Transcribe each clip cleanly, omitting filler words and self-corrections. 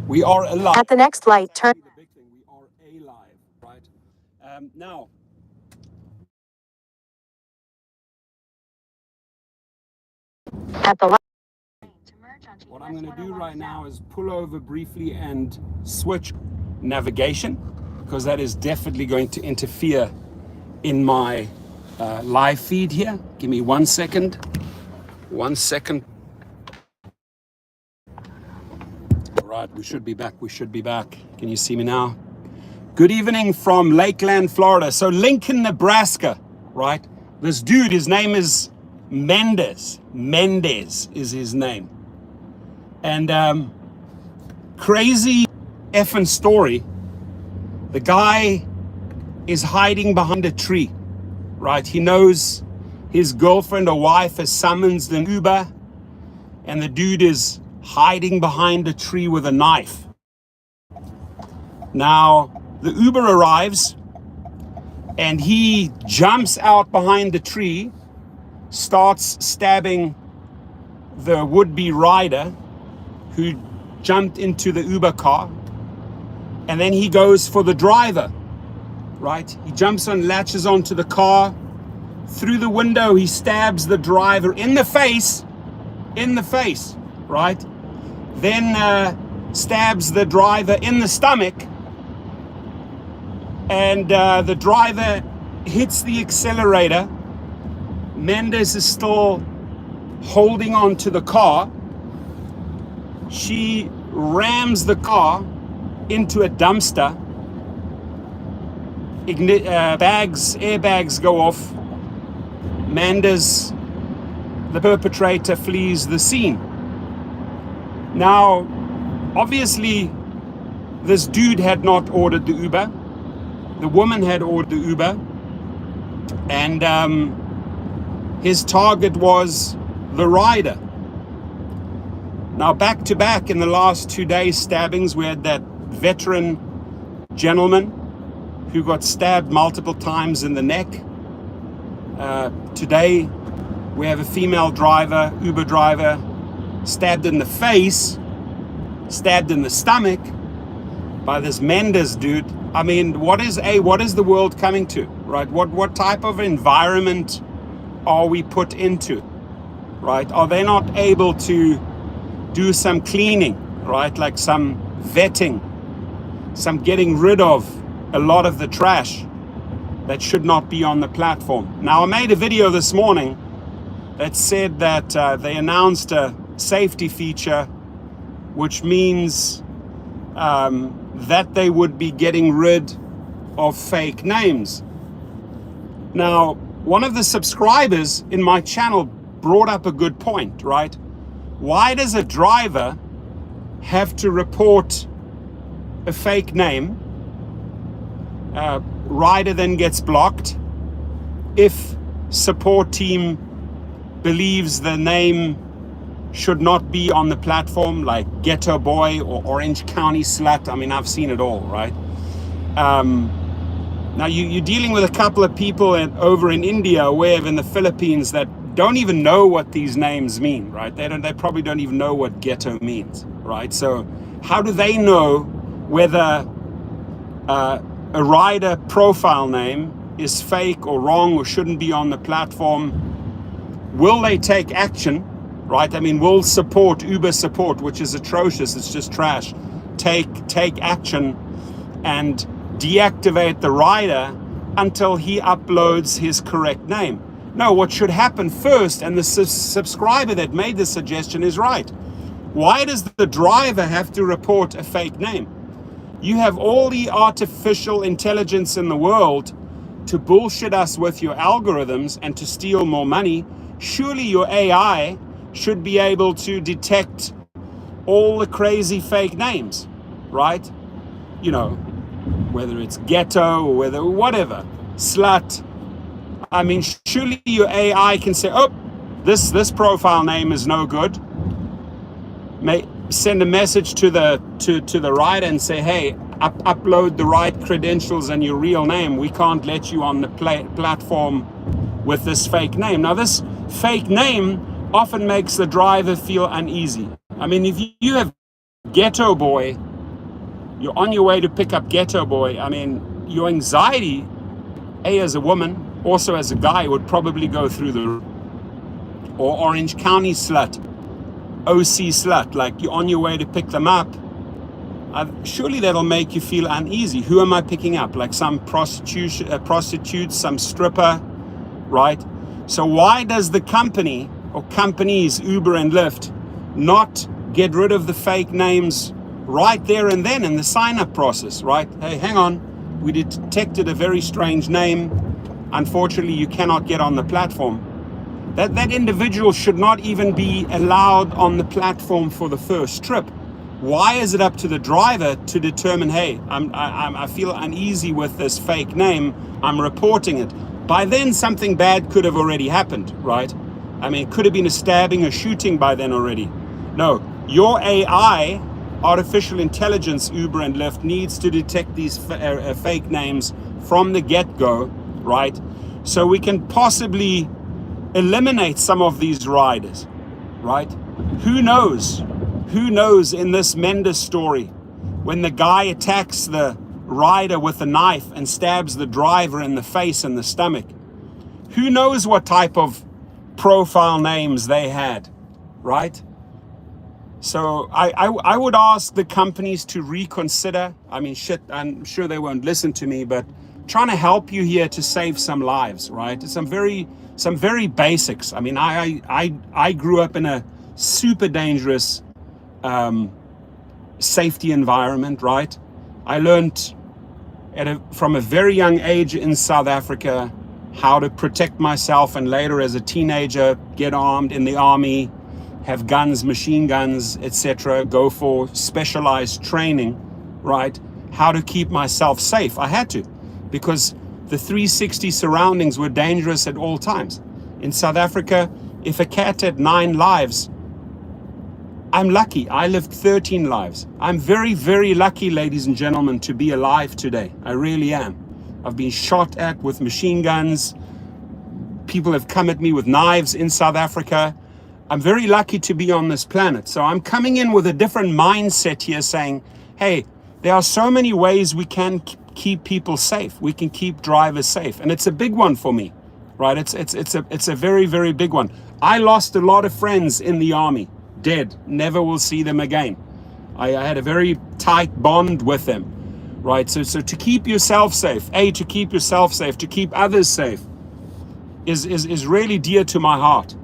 We are alive. At the next light, turn. The big thing, we are alive, right? Now, At the light. what I'm going to do right now is pull over briefly and switch navigation, because that is definitely going to interfere in my live feed here. Give me 1 second. 1 second. All right, we should be back. We should be back. Can you see me now? Good evening from Lakeland, Florida. So Lincoln, Nebraska, right? This dude, his name is Mendez. Mendez is his name. And crazy effing story. The guy is hiding behind a tree, right? He knows his girlfriend or wife has summoned an Uber, and the dude is hiding behind a tree with a knife. Now, the Uber arrives, and he jumps out behind the tree, starts stabbing the would-be rider who jumped into the Uber car, and then he goes for the driver, right? He jumps on, latches onto the car. Through the window, he stabs the driver in the face, right? Then stabs the driver in the stomach, and the driver hits the accelerator. Mendez is still holding on to the car. She rams the car into a dumpster. Airbags go off. Mendez, the perpetrator, flees the scene. Now, obviously, this dude had not ordered the Uber. The woman had ordered the Uber, and his target was the rider. Now, back to back in the last 2 days stabbings, we had that veteran gentleman who got stabbed multiple times in the neck. Today, we have a female driver, Uber driver, stabbed in the face, stabbed in the stomach by this Mendez dude. I mean, what is the world coming to, right? What type of environment are we put into, right? Are they not able to do some cleaning, right? Like some vetting, some getting rid of a lot of the trash that should not be on the platform. Now, I made a video this morning that said that they announced a safety feature, which means that they would be getting rid of fake names. Now, one of the subscribers in my channel brought up a good point, right? Why does a driver have to report a fake name? Rider then gets blocked. If support team believes the name should not be on the platform, like Ghetto Boy or Orange County Slut. I mean, I've seen it all, right? Now you're dealing with a couple of people over in India, or wherever in the Philippines, that don't even know what these names mean, right? They probably don't even know what ghetto means, right? So how do they know whether a rider profile name is fake or wrong or shouldn't be on the platform? Will they take action, right? I mean, will Uber support, which is atrocious, it's just trash, take action and deactivate the rider until he uploads his correct name? No, what should happen first, and the subscriber that made the suggestion is right. Why does the driver have to report a fake name? You have all the artificial intelligence in the world to bullshit us with your algorithms and to steal more money. Surely your AI should be able to detect all the crazy fake names, right? You know, whether it's ghetto or whatever, slut. I mean, surely your AI can say, oh, this profile name is no good. Send a message to the rider and say, hey, upload the right credentials and your real name. We can't let you on the platform with this fake name. Now, this fake name often makes the driver feel uneasy. I mean, if you have Ghetto Boy, you're on your way to pick up Ghetto Boy. I mean, your anxiety, as a woman, also as a guy, would probably go through the, or Orange County slut, OC slut, like you're on your way to pick them up. Surely that'll make you feel uneasy. Who am I picking up? Like some prostitute, some stripper, right? So why does the company or companies, Uber and Lyft, not get rid of the fake names right there and then in the sign-up process, right? Hey, hang on, we detected a very strange name. Unfortunately, you cannot get on the platform. That individual should not even be allowed on the platform for the first trip. Why is it up to the driver to determine, hey, I feel uneasy with this fake name, I'm reporting it. By then, something bad could have already happened, right? I mean, it could have been a stabbing or shooting by then already. No, your AI, artificial intelligence, Uber and Lyft, needs to detect these fake names from the get-go, right? So we can possibly eliminate some of these riders, right? Who knows? Who knows in this Mendes story, when the guy attacks the rider with a knife and stabs the driver in the face and the stomach, who knows what type of profile names they had, right? So I would ask the companies to reconsider. I mean, shit, I'm sure they won't listen to me, but trying to help you here to save some lives, right? Some very basics. I mean, I grew up in a super dangerous safety environment, right? I learned from a very young age in South Africa how to protect myself, and later as a teenager get armed in the army, have guns, machine guns, etc., go for specialized training, right? How to keep myself safe. I had to, because the 360 surroundings were dangerous at all times. In South Africa, if a cat had 9 lives, I'm lucky. I lived 13 lives. I'm very, very lucky, ladies and gentlemen, to be alive today. I really am. I've been shot at with machine guns. People have come at me with knives in South Africa. I'm very lucky to be on this planet. So I'm coming in with a different mindset here, saying, hey, there are so many ways we can keep people safe. We can keep drivers safe. And it's a big one for me, right? It's a very, very big one. I lost a lot of friends in the army. Dead, never will see them again. I had a very tight bond with them, right? So to keep yourself safe, to keep yourself safe, to keep others safe is really dear to my heart,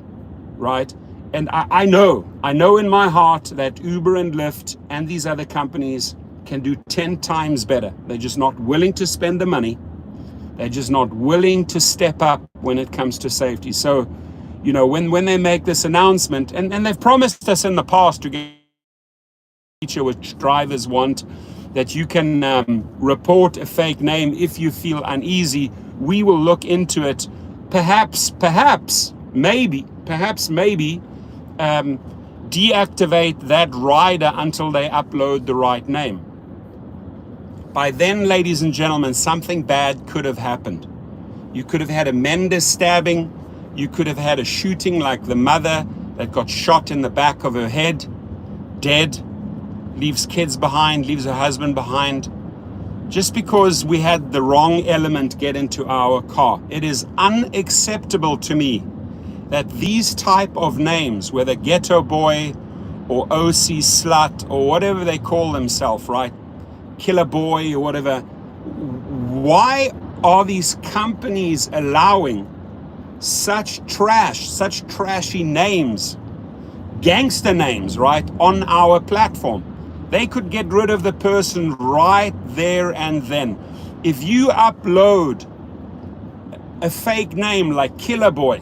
right? And I know in my heart that Uber and Lyft and these other companies can do 10 times better. They're just not willing to spend the money. They're just not willing to step up when it comes to safety. So, you know, when they make this announcement, and they've promised us in the past to get a feature which drivers want, that you can report a fake name if you feel uneasy. We will look into it. Perhaps, maybe, deactivate that rider until they upload the right name. By then, ladies and gentlemen, something bad could have happened. You could have had a Mendes stabbing. You could have had a shooting like the mother that got shot in the back of her head, dead, leaves kids behind, leaves her husband behind, just because we had the wrong element get into our car. It is unacceptable to me that these type of names, whether Ghetto Boy or OC Slut or whatever they call themselves, right? Killer Boy or whatever, why are these companies allowing such trashy names, gangster names, right, on our platform? They could get rid of the person right there and then. If you upload a fake name like Killer Boy,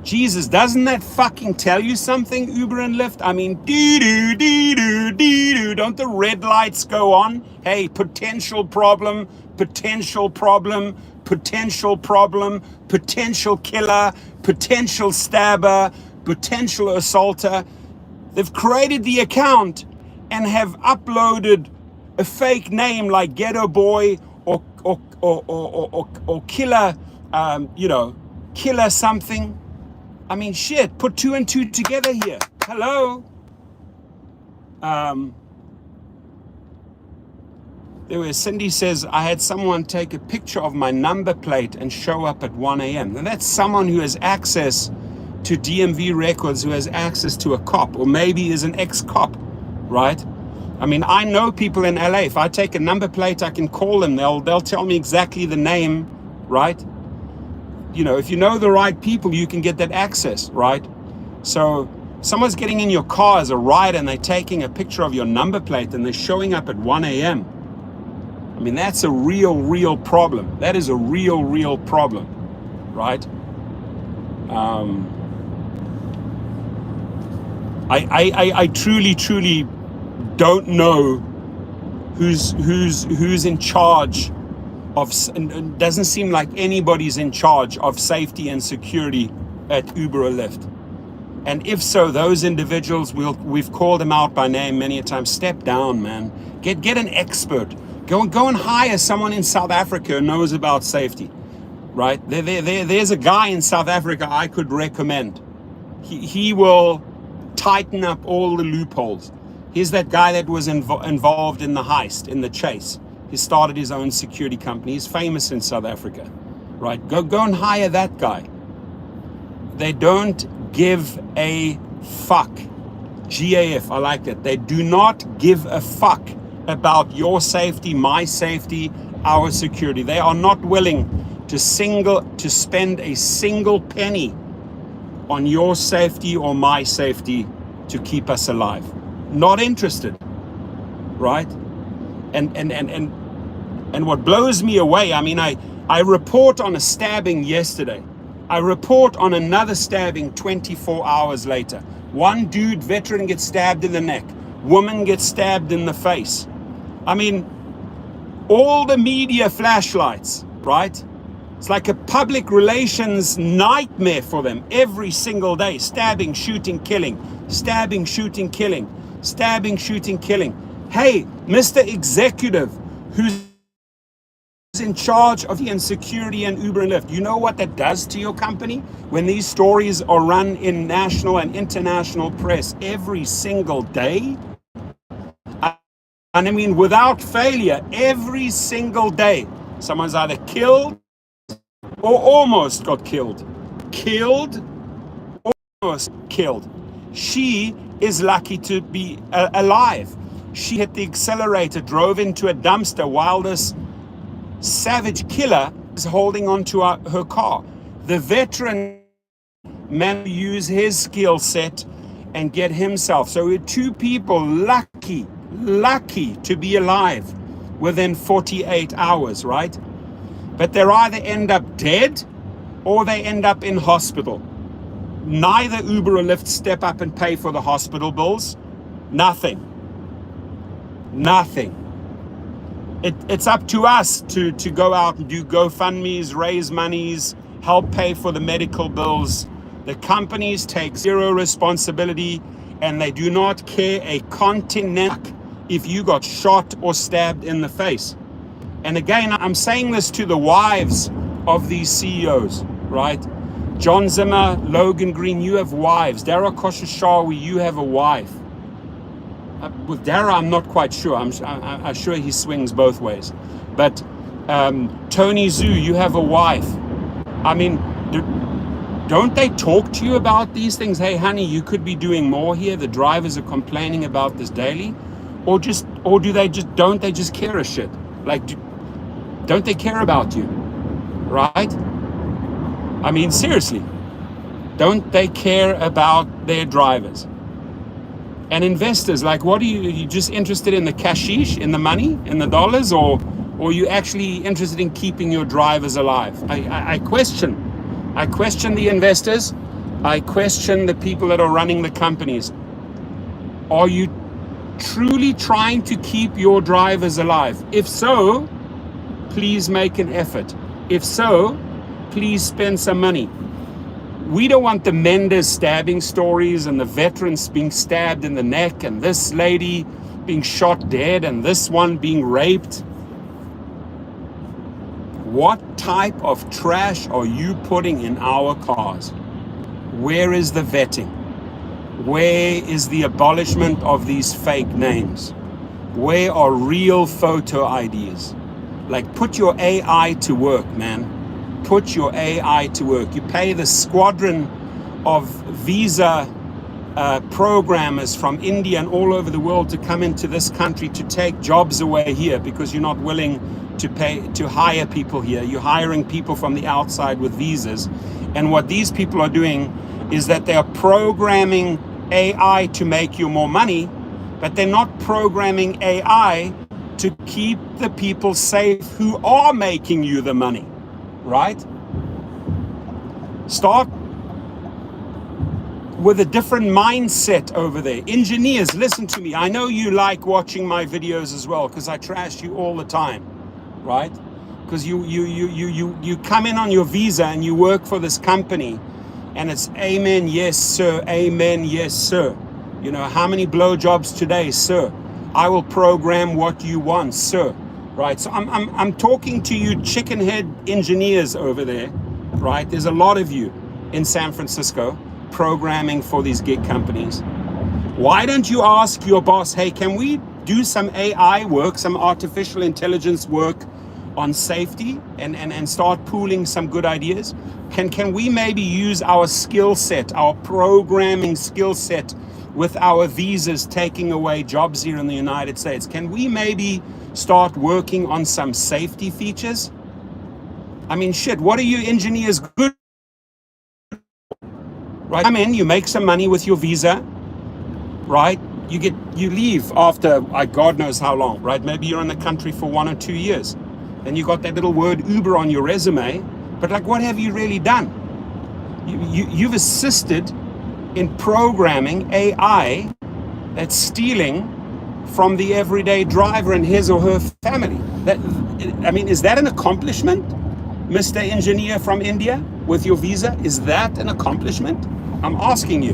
Jesus, doesn't that fucking tell you something, Uber and Lyft? I mean, dee-doo, don't the red lights go on? Hey, potential problem, potential problem, potential problem, potential killer, potential stabber, potential assaulter. They've created the account and have uploaded a fake name like Ghetto Boy or Killer, Killer something. I mean, shit, put 2 and 2 together here. Hello? Um, There was Cindy says, I had someone take a picture of my number plate and show up at 1 a.m. And that's someone who has access to DMV records, who has access to a cop, or maybe is an ex-cop, right? I mean, I know people in LA. If I take a number plate, I can call them. They'll tell me exactly the name, right? You know, if you know the right people, you can get that access, right? So someone's getting in your car as a ride and they're taking a picture of your number plate and they're showing up at 1 a.m. I mean, that's a real problem. That is a real problem, right? I truly don't know who's in charge of, and it doesn't seem like anybody's in charge of safety and security at Uber or Lyft. And if so, those individuals, we've called them out by name many a time. Step down, man. Get an expert. Go and hire someone in South Africa who knows about safety, right? There's a guy in South Africa I could recommend. He will tighten up all the loopholes. He's that guy that was involved in the heist, in the chase. He started his own security company. He's famous in South Africa, right? Go and hire that guy. They don't give a fuck. GAF, I like that. They do not give a fuck about your safety, my safety, our security. They are not willing to spend a single penny on your safety or my safety to keep us alive. Not interested, right? And what blows me away, I mean, I report on a stabbing yesterday. I report on another stabbing 24 hours later. One dude, veteran, gets stabbed in the neck. Woman gets stabbed in the face. I mean, all the media flashlights, right? It's like a public relations nightmare for them every single day. Stabbing, shooting, killing. Stabbing, shooting, killing. Stabbing, shooting, killing. Hey, Mr. Executive, who's in charge of the security and Uber and Lyft, you know what that does to your company? When these stories are run in national and international press every single day, and I mean, without failure, every single day, someone's either killed or almost got killed. Killed, almost killed. She is lucky to be alive. She hit the accelerator, drove into a dumpster while this savage killer is holding on to her car. The veteran managed to use his skill set and get himself. So we're two people lucky to be alive within 48 hours, right? But they either end up dead or they end up in hospital. Neither Uber or Lyft step up and pay for the hospital bills. Nothing. It's up to us to go out and do GoFundMes, raise monies, help pay for the medical bills. The companies take zero responsibility and they do not care a continent if you got shot or stabbed in the face. And again, I'm saying this to the wives of these CEOs, right? John Zimmer, Logan Green, you have wives. Dara Khosrowshahi, you have a wife. With Dara, I'm not quite sure. I'm sure he swings both ways. But Tony Zhu, you have a wife. I mean, don't they talk to you about these things? Hey, honey, you could be doing more here. The drivers are complaining about this daily. Or don't they just care a shit? Like, don't they care about you? Right? I mean, seriously, don't they care about their drivers? And investors, like, what are you just interested in the cashish, in the money, in the dollars, or are you actually interested in keeping your drivers alive? I question the investors. I question the people that are running the companies. Are you truly trying to keep your drivers alive? If so, please make an effort. If so, please spend some money. We don't want the Mendes stabbing stories and the veterans being stabbed in the neck and this lady being shot dead and this one being raped. What type of trash are you putting in our cars? Where is the vetting? Where is the abolishment of these fake names? Where are real photo IDs? Like, put your AI to work, man. Put your AI to work. You pay the squadron of visa programmers from India and all over the world to come into this country to take jobs away here because you're not willing to hire people here. You're hiring people from the outside with visas. And what these people are doing is that they are programming AI to make you more money, but they're not programming AI to keep the people safe who are making you the money, right? Start with a different mindset over there. Engineers, listen to me. I know you like watching my videos as well because I trash you all the time, right? Because you come in on your visa and you work for this company and it's amen, yes, sir, amen, yes, sir. You know, how many blowjobs today, sir? I will program what you want, sir. Right, so I'm talking to you chicken head engineers over there, right? There's a lot of you in San Francisco programming for these gig companies. Why don't you ask your boss, hey, can we do some AI work, some artificial intelligence work on safety and start pooling some good ideas? Can we maybe use our skill set, our programming skill set with our visas taking away jobs here in the United States? Can we maybe start working on some safety features? I mean, shit, what are you engineers good? Right, come in, you make some money with your visa, right? You leave after God knows how long, right? Maybe you're in the country for 1 or 2 years. Then you got that little word Uber on your resume, but like, what have you really done? You've assisted in programming AI that's stealing from the everyday driver and his or her family. I mean, is that an accomplishment, Mr. Engineer from India, with your visa? Is that an accomplishment? I'm asking you.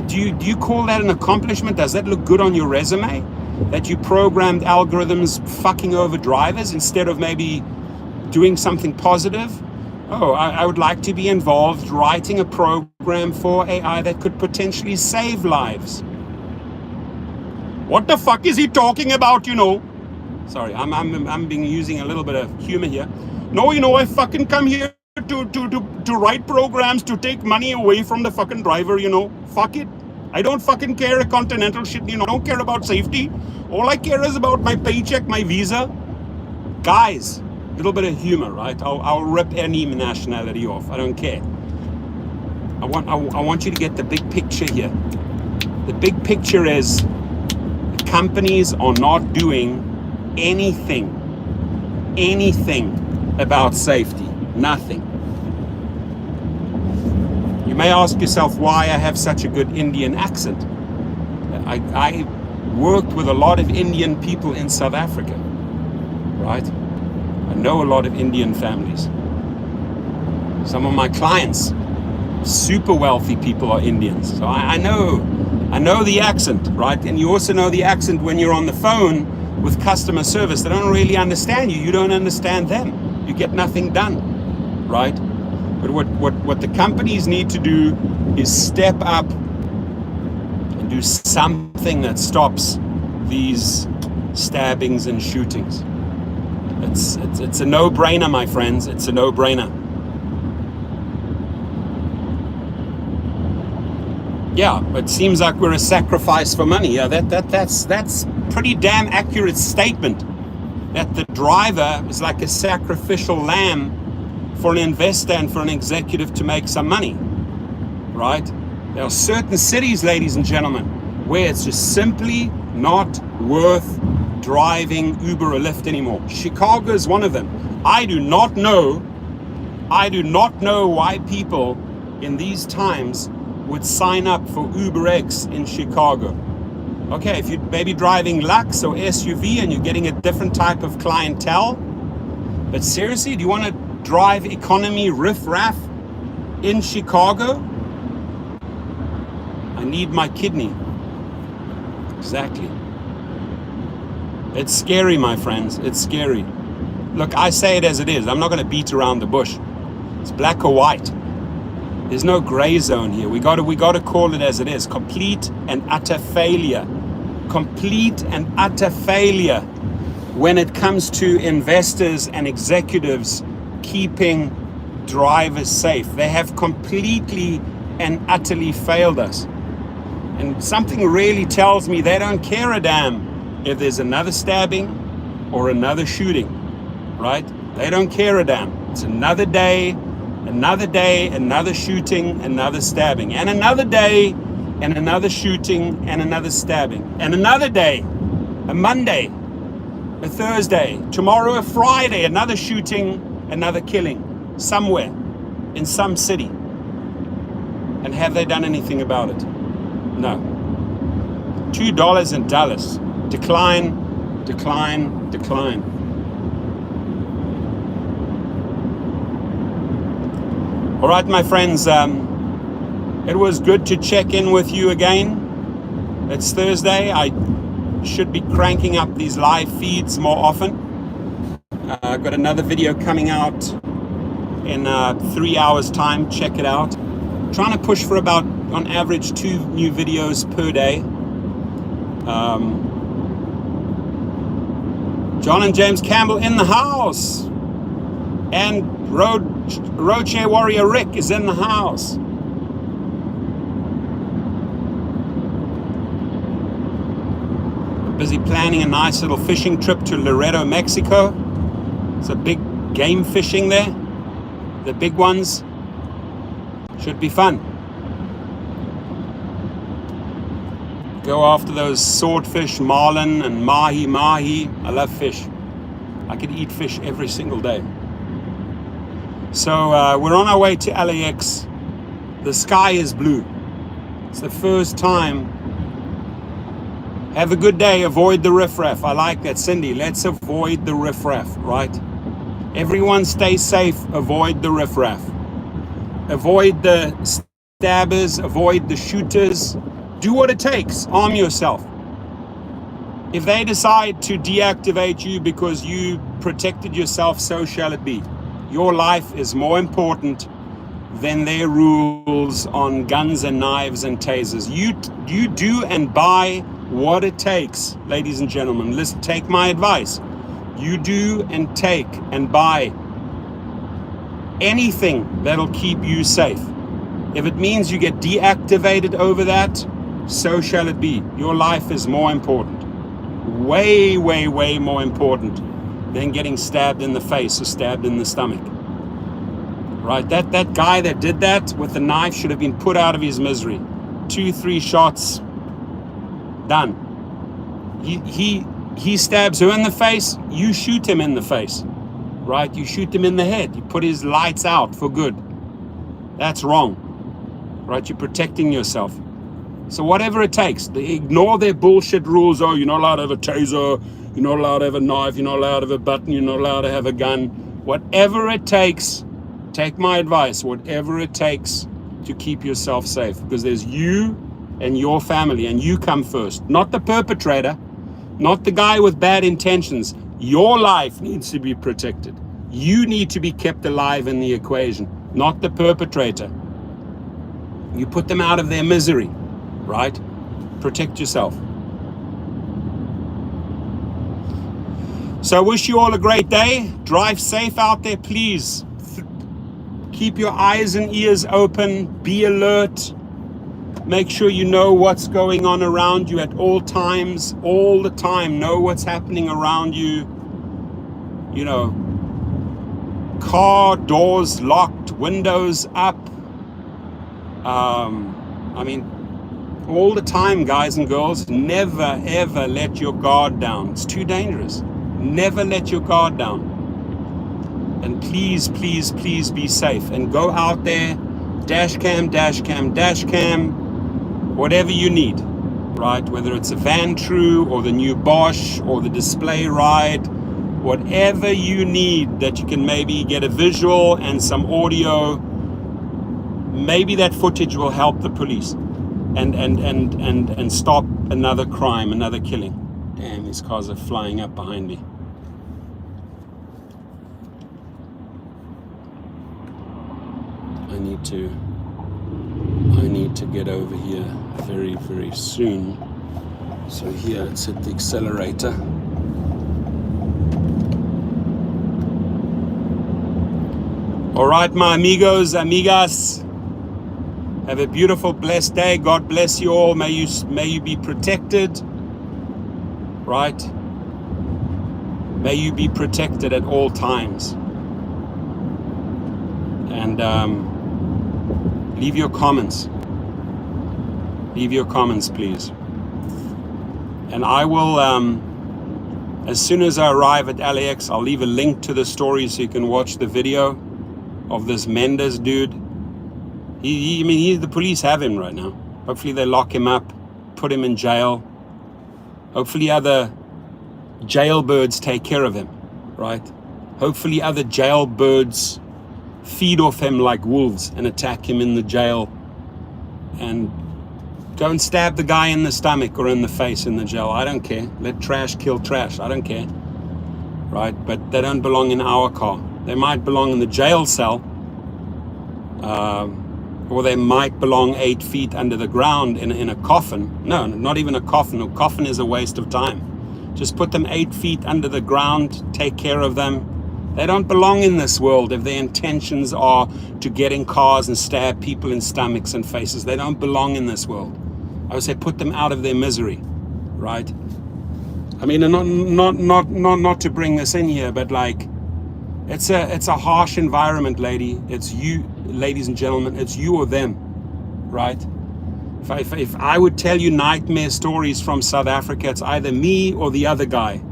Do you call that an accomplishment? Does that look good on your resume? That you programmed algorithms fucking over drivers instead of maybe doing something positive? Oh, I would like to be involved writing a program for AI that could potentially save lives. What the fuck is he talking about, you know? Sorry, I'm being using a little bit of humor here. No, you know, I fucking come here to write programs to take money away from the fucking driver, you know. Fuck it. I don't fucking care a continental shit, you know. I don't care about safety. All I care is about my paycheck, my visa. Guys, a little bit of humor, right? I'll rip any nationality off. I don't care. I want you to get the big picture here. The big picture is companies are not doing anything about safety. Nothing. You may ask yourself why I have such a good Indian accent. I worked with a lot of Indian people in South Africa, right? I know a lot of Indian families. Some of my clients, super wealthy people, are Indians. So I know the accent, right? And you also know the accent when you're on the phone with customer service. They don't really understand you. You don't understand them. You get nothing done, right? But what the companies need to do is step up and do something that stops these stabbings and shootings. It's a no-brainer, my friends. It's a no-brainer. Yeah, it seems like we're a sacrifice for money. Yeah, that's pretty damn accurate statement. That the driver is like a sacrificial lamb for an investor and for an executive to make some money, right? There are certain cities, ladies and gentlemen, where it's just simply not worth driving Uber or Lyft anymore. Chicago is one of them. I do not know why people in these times would sign up for UberX in Chicago. Okay, if you're maybe driving Lux or SUV and you're getting a different type of clientele, but seriously, do you want to drive economy riff-raff in Chicago? I need my kidney. Exactly. It's scary, my friends. It's scary. Look, I say it as it is. I'm not going to beat around the bush. It's black or white. There's no gray zone here. We got to call it as it is. Complete and utter failure. Complete and utter failure when it comes to investors and executives keeping drivers safe. They have completely and utterly failed us. And something really tells me they don't care a damn if there's another stabbing or another shooting, right? They don't care a damn. It's another day, another shooting, another stabbing, and another day, and another shooting, and another stabbing, and another day, a Monday, a Thursday, tomorrow a Friday, another shooting, another killing, somewhere, in some city. And have they done anything about it? No. $2 in Dallas. Decline, decline, decline. All right, my friends, it was good to check in with you again. It's Thursday. I should be cranking up these live feeds more often. I've got another video coming out in 3 hours time. Check it out. Trying to push for about, on average, 2 new videos per day. John and James Campbell in the house. And Roadshare Warrior Rick is in the house. Busy planning a nice little fishing trip to Laredo, Mexico. It's a big game fishing there. The big ones. Should be fun. Go after those swordfish, marlin and mahi. I love fish. I could eat fish every single day. So we're on our way to LAX. The sky is blue. It's the first time. Have a good day. Avoid the riffraff. I like that, Cindy. Let's avoid the riffraff, right? Everyone stay safe. Avoid the riffraff. Avoid the stabbers. Avoid the shooters. Do what it takes. Arm yourself. If they decide to deactivate you because you protected yourself, so shall it be. Your life is more important than their rules on guns and knives and tasers. You do and buy what it takes, ladies and gentlemen. Listen, take my advice. You do and take and buy anything that'll keep you safe. If it means you get deactivated over that, so shall it be. Your life is more important. Way, way, way more important than getting stabbed in the face or stabbed in the stomach. Right? That guy that did that with the knife should have been put out of his misery. 2-3 shots, done. He stabs her in the face, you shoot him in the face. Right? You shoot him in the head. You put his lights out for good. That's wrong. Right? You're protecting yourself. So whatever it takes, ignore their bullshit rules. Oh, you're not allowed to have a taser, you're not allowed to have a knife, you're not allowed to have a button, you're not allowed to have a gun. Whatever it takes, take my advice, whatever it takes to keep yourself safe. Because there's you and your family, and you come first. Not the perpetrator, not the guy with bad intentions. Your life needs to be protected. You need to be kept alive in the equation, not the perpetrator. You put them out of their misery. Right? Protect yourself. So I wish you all a great day. Drive safe out there, please. Keep your eyes and ears open. Be alert. Make sure you know what's going on around you at all times, all the time. Know what's happening around you. You know, car doors locked, windows up. All the time, guys and girls, never ever let your guard down. It's too dangerous. Never let your guard down. And please, please, please be safe. And go out there, dash cam, whatever you need, right? Whether it's a Van True or the new Bosch or the display ride, whatever you need that you can maybe get a visual and some audio, maybe that footage will help the police. And stop another crime, another killing. Damn, these cars are flying up behind me. I need to I need to get over here very, very soon. So here, let's hit the accelerator. All right, my amigos, amigas. Have a beautiful, blessed day. God bless you all. May you be protected. Right? May you be protected at all times. And leave your comments. Leave your comments, please. And I will, as soon as I arrive at LAX, I'll leave a link to the story so you can watch the video of this Mendes dude. The police have him right now. Hopefully they lock him up, put him in jail. Hopefully other jailbirds take care of him, right? Hopefully other jailbirds feed off him like wolves and attack him in the jail and go and stab the guy in the stomach or in the face in the jail. I don't care. Let trash kill trash. I don't care, right? But they don't belong in our car. They might belong in the jail cell, or they might belong 8 feet under the ground in a coffin. No, not even a coffin. A coffin is a waste of time. Just put them 8 feet under the ground, take care of them. They don't belong in this world if their intentions are to get in cars and stab people in stomachs and faces. They don't belong in this world. I would say put them out of their misery, right? I mean, not to bring this in here, but like, it's a harsh environment, ladies and gentlemen. It's you or them, right? If I would tell you nightmare stories from South Africa, it's either me or the other guy.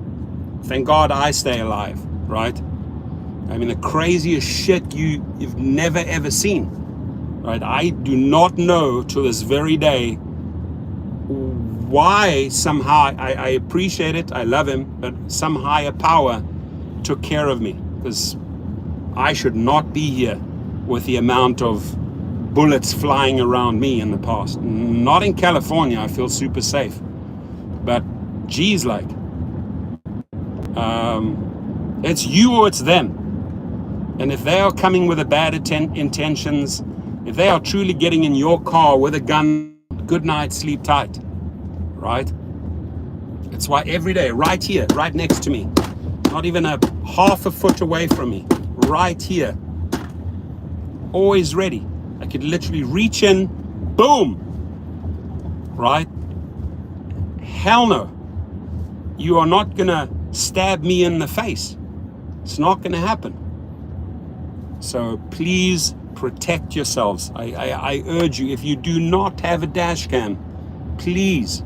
Thank God I stay alive, right? I mean, the craziest shit you've never ever seen, right? I do not know to this very day why somehow, I appreciate it, I love him, but some higher power took care of me, because I should not be here with the amount of bullets flying around me in the past. Not in California, I feel super safe, but geez, like, it's you or it's them. And if they are coming with a bad intentions, if they are truly getting in your car with a gun, good night, sleep tight, right? It's why every day, right here, right next to me, not even a half a foot away from me, right here, always ready. I could literally reach in, boom, right? Hell no. You are not gonna stab me in the face. It's not gonna happen. So please protect yourselves. I urge you, if you do not have a dash cam, please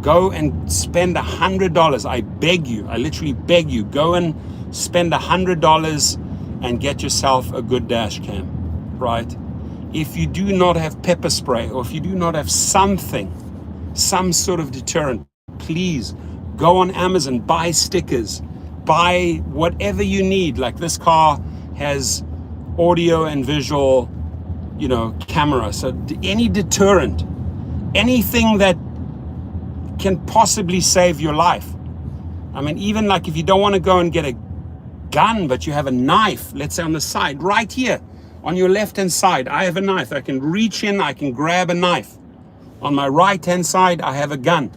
go and spend $100. I beg you, I literally beg you, go and spend $100 and get yourself a good dash cam, right? If you do not have pepper spray, or if you do not have something, some sort of deterrent, please go on Amazon, buy stickers, buy whatever you need. Like, this car has audio and visual, camera. So any deterrent, anything that can possibly save your life. I mean, even like if you don't want to go and get a gun, but you have a knife, let's say on the side, right here on your left hand side, I have a knife. I can reach in, I can grab a knife. On my right hand side, I have a gun.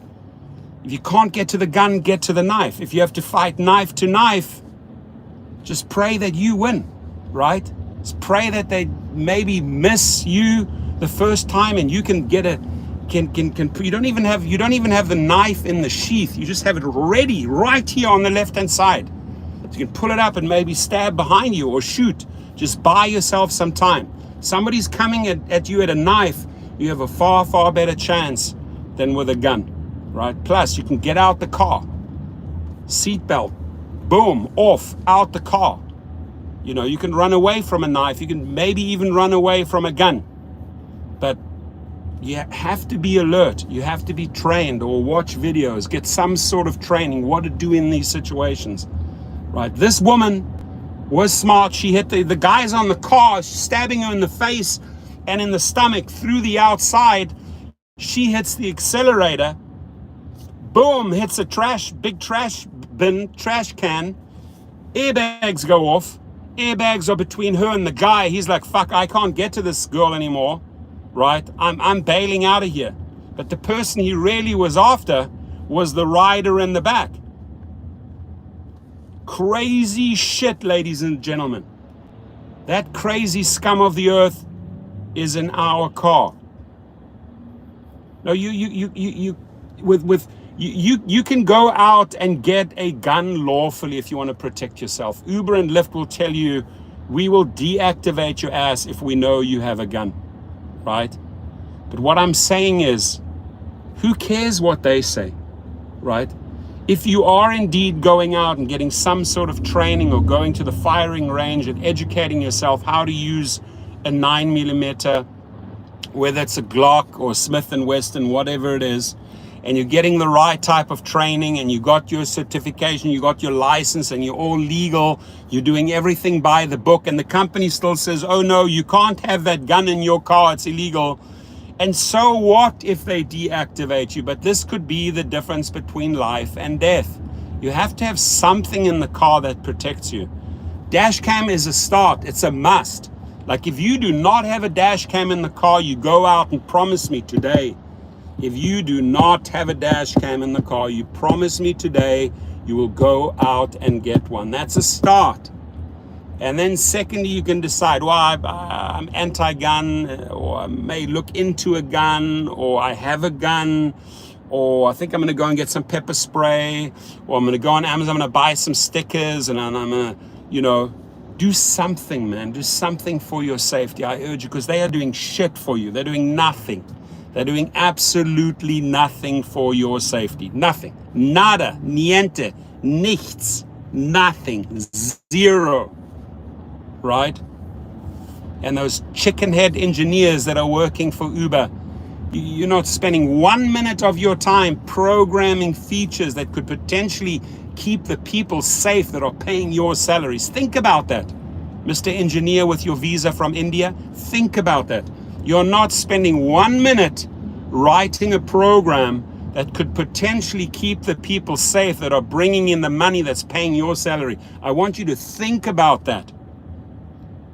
If you can't get to the gun, get to the knife. If you have to fight knife to knife, just pray that you win, right? Just pray that they maybe miss you the first time and you can get you don't even have the knife in the sheath. You just have it ready right here on the left hand side. So you can pull it up and maybe stab behind you or shoot. Just buy yourself some time. Somebody's coming at you at a knife, you have a far, far better chance than with a gun, right? Plus, you can get out the car, seatbelt, boom, off, out the car. You can run away from a knife. You can maybe even run away from a gun. But you have to be alert. You have to be trained or watch videos, get some sort of training, what to do in these situations, right? This woman was smart. She hit the guys on the car, stabbing her in the face and in the stomach through the outside. She hits the accelerator, boom, hits a big trash bin, trash can. Airbags go off. Airbags are between her and the guy. He's like, fuck, I can't get to this girl anymore. right? I'm bailing out of here. But the person he really was after was the rider in the back. Crazy shit, ladies and gentlemen. That crazy scum of the earth is in our car. No, you can go out and get a gun lawfully if you want to protect yourself. Uber and Lyft will tell you, we will deactivate your ass if we know you have a gun, right? But what I'm saying is, who cares what they say, right? If you are indeed going out and getting some sort of training or going to the firing range and educating yourself how to use a 9mm, whether it's a Glock or Smith & Wesson, whatever it is, and you're getting the right type of training and you got your certification, you got your license and you're all legal, you're doing everything by the book, and the company still says, oh no, you can't have that gun in your car, it's illegal. And so what if they deactivate you? But this could be the difference between life and death. You have to have something in the car that protects you. Dash cam is a start, it's a must. Like if you do not have a dash cam in the car, you go out and promise me today. If you do not have a dash cam in the car, you promise me today you will go out and get one. That's a start. And then secondly, you can decide, well, I'm anti-gun, or I may look into a gun, or I have a gun, or I think I'm going to go and get some pepper spray, or I'm going to go on Amazon, I'm going to buy some stickers, and I'm going to, do something, man. Do something for your safety. I urge you, because they are doing shit for you. They're doing nothing. They're doing absolutely nothing for your safety. Nothing. Nada. Niente. Nichts. Nothing. Zero. Right? And those chicken head engineers that are working for Uber, you're not spending 1 minute of your time programming features that could potentially keep the people safe that are paying your salaries. Think about that, Mr. Engineer with your visa from India. Think about that. You're not spending 1 minute writing a program that could potentially keep the people safe that are bringing in the money that's paying your salary. I want you to think about that.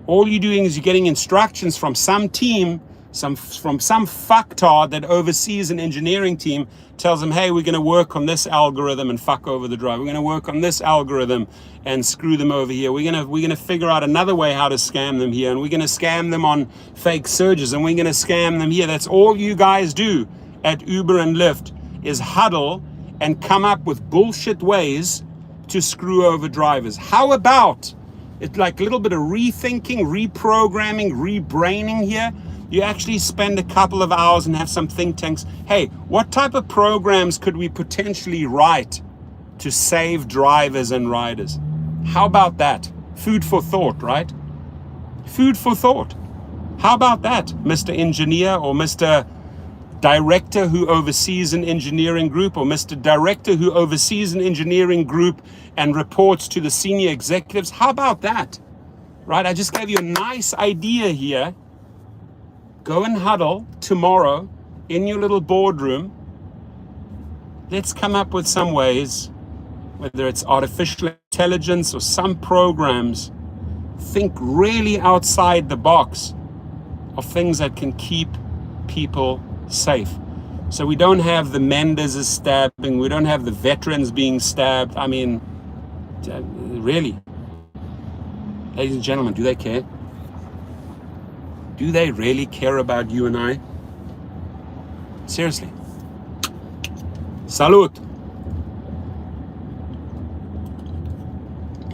All you're doing is you're getting instructions from some team, from some fucktard that oversees an engineering team, tells them, hey, we're going to work on this algorithm and fuck over the driver. We're going to work on this algorithm and screw them over here. We're going to figure out another way how to scam them here, and we're going to scam them on fake surges, and we're going to scam them here. That's all you guys do at Uber and Lyft, is huddle and come up with bullshit ways to screw over drivers. How about it's like a little bit of rethinking, reprogramming, rebraining here? You actually spend a couple of hours and have some think tanks. Hey, what type of programs could we potentially write to save drivers and riders? How about that? Food for thought, right? Food for thought. How about that, Mr. Engineer, or Mr. Director who oversees an engineering group, or Mr. Director who oversees an engineering group and reports to the senior executives? How about that? Right? I just gave you a nice idea here. Go and huddle tomorrow in your little boardroom. Let's come up with some ways, whether it's artificial intelligence or some programs. Think really outside the box of things that can keep people safe. So we don't have the Mendez's stabbing, we don't have the veterans being stabbed. I mean, really, ladies and gentlemen, do they care? Do they really care about you and I? Seriously. Salute.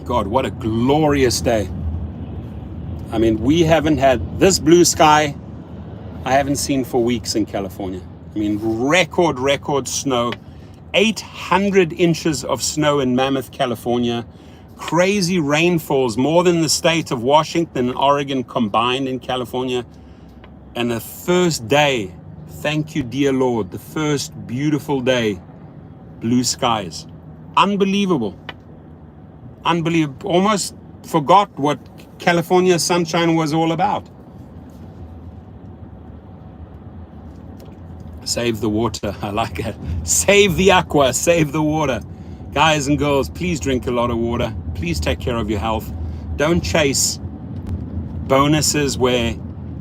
God, what a glorious day. I mean, we haven't had this blue sky I haven't seen for weeks in California. I mean, record snow. 800 inches of snow in Mammoth, California. Crazy rainfalls, more than the state of Washington and Oregon combined in California. And the first day, thank you, dear Lord, the first beautiful day, blue skies. Unbelievable. Unbelievable. Almost forgot what California sunshine was all about. Save the water. I like it. Save the aqua, save the water. Guys and girls, please drink a lot of water. Please take care of your health. Don't chase bonuses where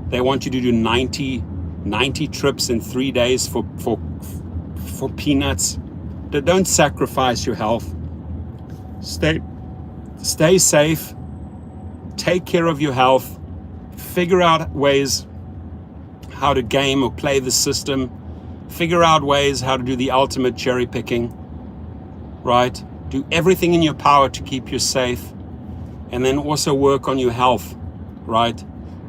they want you to do 90 90 trips in 3 days for peanuts. Don't sacrifice your health. Stay safe. Take care of your health. Figure out ways how to game or play the system. Figure out ways how to do the ultimate cherry picking, right? Do everything in your power to keep you safe, and then also work on your health, right?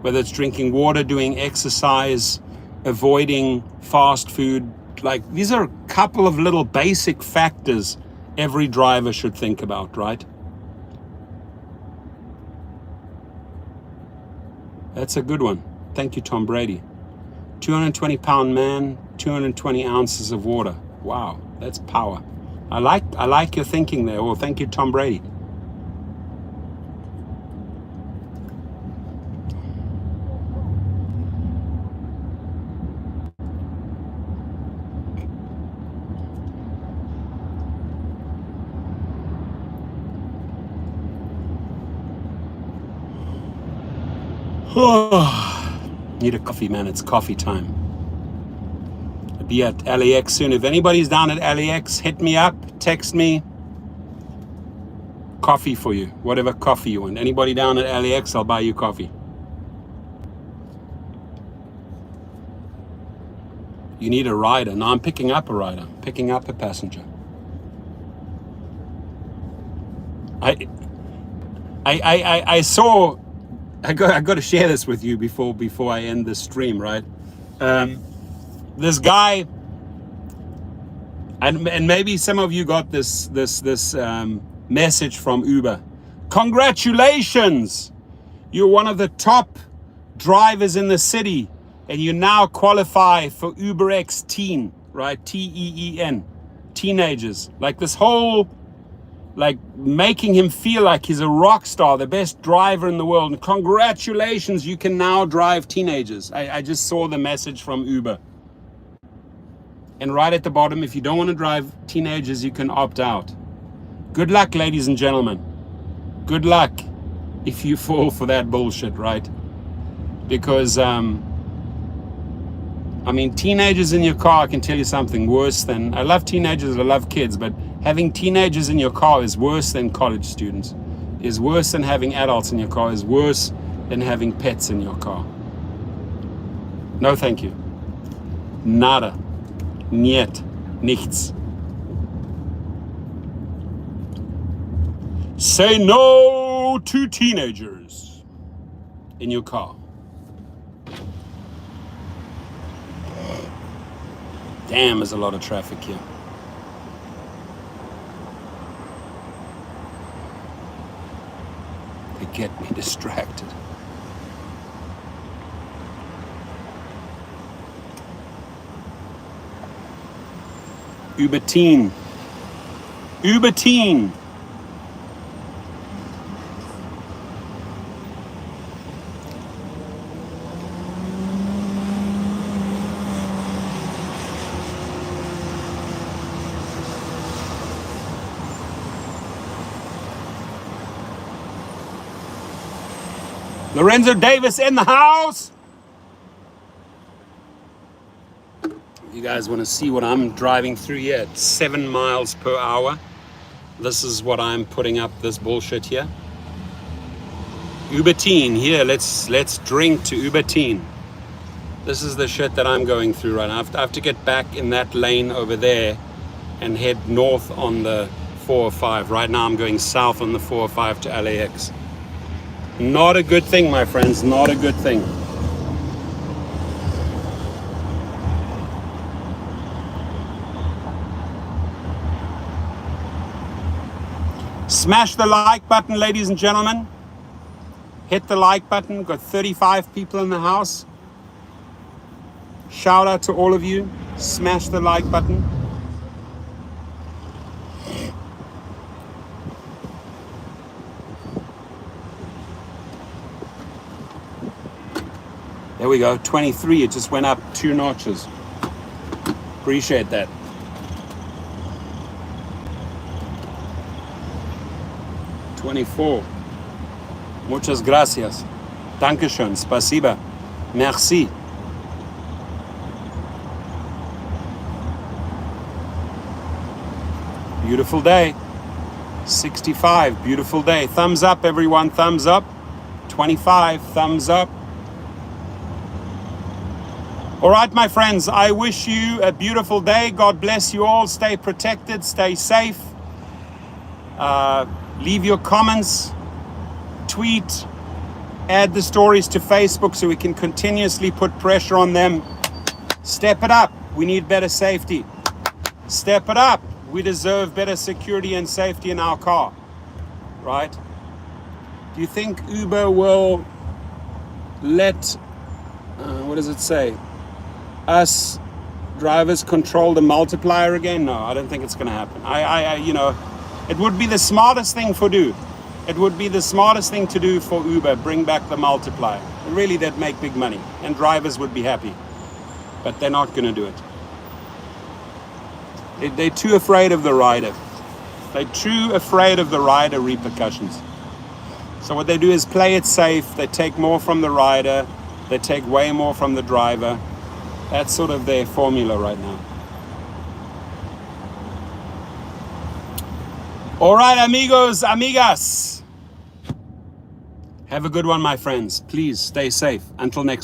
Whether it's drinking water, doing exercise, avoiding fast food. Like, these are a couple of little basic factors every driver should think about, right? That's a good one. Thank you, Tom Brady. 220-pound man, 220 ounces of water. Wow, that's power. I like your thinking there. Well, thank you, Tom Brady. Need a coffee, man. It's coffee time. I'll be at LAX soon. If anybody's down at LAX, hit me up, text me. Coffee for you, whatever coffee you want. Anybody down at LAX, I'll buy you coffee. You need a rider. No, I'm picking up a rider. I'm picking up a passenger. I saw. I got to share this with you before I end this stream, right? This guy, and maybe some of you got this message from Uber. Congratulations! You're one of the top drivers in the city, and you now qualify for UberX Teen, right? TEEN, teenagers. Like this whole, like making him feel like he's a rock star, the best driver in the world. And congratulations, you can now drive teenagers. I just saw the message from Uber. And right at the bottom, if you don't want to drive teenagers, you can opt out. Good luck, ladies and gentlemen. Good luck if you fall for that bullshit, right? Because, I mean, teenagers in your car, I can tell you something worse than, I love teenagers, I love kids, but having teenagers in your car is worse than college students, is worse than having adults in your car, is worse than having pets in your car. No, thank you. Nada. Niet. Nichts. Say no to teenagers in your car. Damn, there's a lot of traffic here. They get me distracted. Uber teen. Uber teen. Lorenzo Davis in the house. You guys want to see what I'm driving through here at 7 miles per hour? This is what I'm putting up, this bullshit here. Uber teen, here, let's drink to Uber teen. This is the shit that I'm going through right now. I have to get back in that lane over there and head north on the 405. Right now I'm going south on the 405 to LAX. Not a good thing, my friends, not a good thing. Smash the like button, ladies and gentlemen. Hit the like button. Got 35 people in the house. Shout out to all of you. Smash the like button. There we go, 23. It just went up 2 notches. Appreciate that. $24. Muchas gracias. Dankeschön. Spasiba. Merci. beautiful day. 65, beautiful day. Thumbs up, everyone, thumbs up. 25, thumbs up. All right, my friends, I wish you a beautiful day. God bless you all. Stay protected, stay safe. Leave your comments, tweet, add the stories to Facebook so we can continuously put pressure on them. Step it up. We need better safety. Step it up. We deserve better security and safety in our car, right? Do you think Uber will let, what does it say? Us drivers control the multiplier again? No, I don't think it's going to happen. It would be the smartest thing to do. It would be the smartest thing to do for Uber, bring back the multiplier. Really, they'd make big money and drivers would be happy, but they're not going to do it. They're too afraid of the rider. They're too afraid of the rider repercussions. So what they do is play it safe. They take more from the rider. They take way more from the driver. That's sort of their formula right now. All right, amigos, amigas. Have a good one, my friends. Please stay safe. Until next